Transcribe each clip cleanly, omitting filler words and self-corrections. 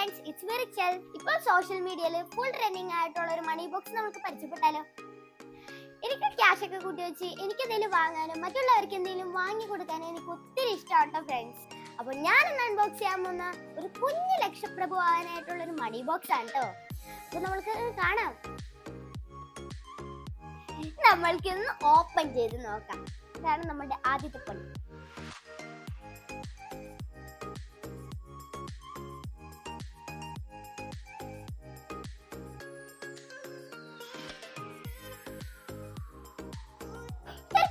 Friends, it's very ചെൽ. ഇപ്പോൾ social മീഡിയയിൽ ഫുൾ ട്രെൻഡിങ് ആയിട്ടുള്ള ഒരു മണി ബോക്സ് നമുക്ക് പരിചയപ്പെട്ടാലോ? എനിക്ക് ക്യാഷ് ഒക്കെ കൂട്ടി വെച്ച് എനിക്ക് എന്തെങ്കിലും വാങ്ങാനും മറ്റുള്ളവർക്ക് എന്തെങ്കിലും വാങ്ങി കൊടുക്കാനും എനിക്ക് ഒത്തിരി ഇഷ്ടമാണ് ഫ്രണ്ട്സ്. അപ്പോൾ ഞാൻ ഇന്ന് അൺബോക്സ് ചെയ്യാൻ പോകുന്ന ഒരു കുഞ്ഞു ലക്ഷപ്രഭു ആവാനായിട്ടുള്ള ഒരു മണി ബോക്സ് ആണ് കേട്ടോ. അപ്പോൾ നമ്മൾക്ക് കാണാം. നമ്മൾക്കിന്ന് ഓപ്പൺ ചെയ്ത് നോക്കാം. ഇതാണ് നമ്മുടെ ആദ്യത്തെ പണി.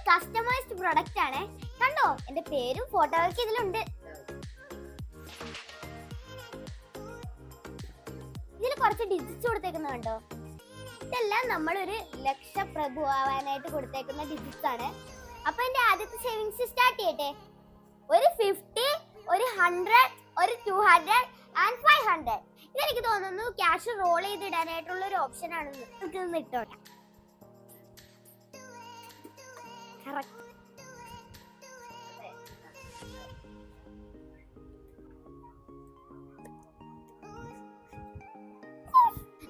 കസ്റ്റമൈസ്ഡ് പ്രൊഡക്റ്റ് ആണ്. കണ്ടോ, എന്റെ പേരും ഫോട്ടോ ഒക്കെ ഇതിലുണ്ട്. ഇതിൽ കുറച്ച് ഡിജിറ്റ്സ് കൊടുത്തേക്കുന്നത് കണ്ടോ. ഇതെല്ലാം നമ്മളൊരു ലക്ഷപ്രഭു ആവാനായിട്ട് കൊടുത്തേക്കുന്ന ഡിജിറ്റ്സ് ആണ്. അപ്പൊ എന്റെ ആദ്യത്തെ സേവിങ്സ് സ്റ്റാർട്ട് ചെയ്യട്ടെ. ഒരു 50, ഒരു 100, ഒരു 200 ആൻഡ് 500. ഇതെനിക്ക് തോന്നുന്നു ക്യാഷ് റോൾ ചെയ്തിടാനായിട്ടുള്ള ഒരു ഓപ്ഷൻ ആണെന്ന്. നമുക്ക് ഇട്ടോട്ടെ.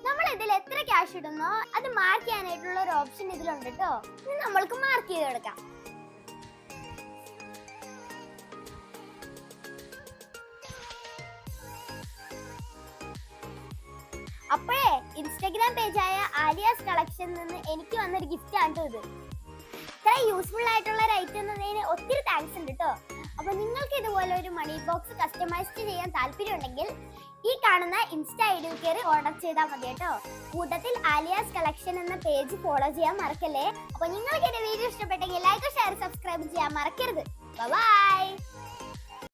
നമ്മൾ ഇതിൽ എത്ര ക്യാഷ് ഇടുന്നോ അത് മാർക്ക് ചെയ്യാനായിട്ടുള്ള ഒരു ഓപ്ഷൻ ഇതിലുണ്ട് കേട്ടോ. ഇത് നമ്മൾക്ക് മാർക്ക് ചെയ്തെടുക്കാം. അപ്പോഴേ ഇൻസ്റ്റാഗ്രാം പേജായ ആലിയാസ് കളക്ഷൻ നിന്ന് എനിക്ക് വന്നൊരു ഗിഫ്റ്റ് ആണ് ഇത്. ഇത്ര യൂസ്ഫുൾ ആയിട്ടുള്ള ഒരു ഐറ്റം എന്നതിന് ഒത്തിരി താങ്ക്സ് ഉണ്ട് കേട്ടോ. അപ്പൊ നിങ്ങൾക്ക് ഇതുപോലെ ഒരു മണി ബോക്സ് കസ്റ്റമൈസ് ചെയ്യാൻ താല്പര്യം ഉണ്ടെങ്കിൽ ഈ കാണുന്ന ഇൻസ്റ്റാ ഐഡിയിൽ കയറി ഓർഡർ ചെയ്താൽ മതി കേട്ടോ. കൂട്ടത്തിൽ ആലിയാസ് കളക്ഷൻ എന്ന പേജ് ഫോളോ ചെയ്യാൻ മറക്കല്ലേ. അപ്പൊ നിങ്ങൾക്ക് എന്റെ വീഡിയോ ഇഷ്ടപ്പെട്ടെങ്കിൽ ലൈക്ക്, ഷെയർ, സബ്സ്ക്രൈബ് ചെയ്യാൻ മറക്കരുത്. ബൈ.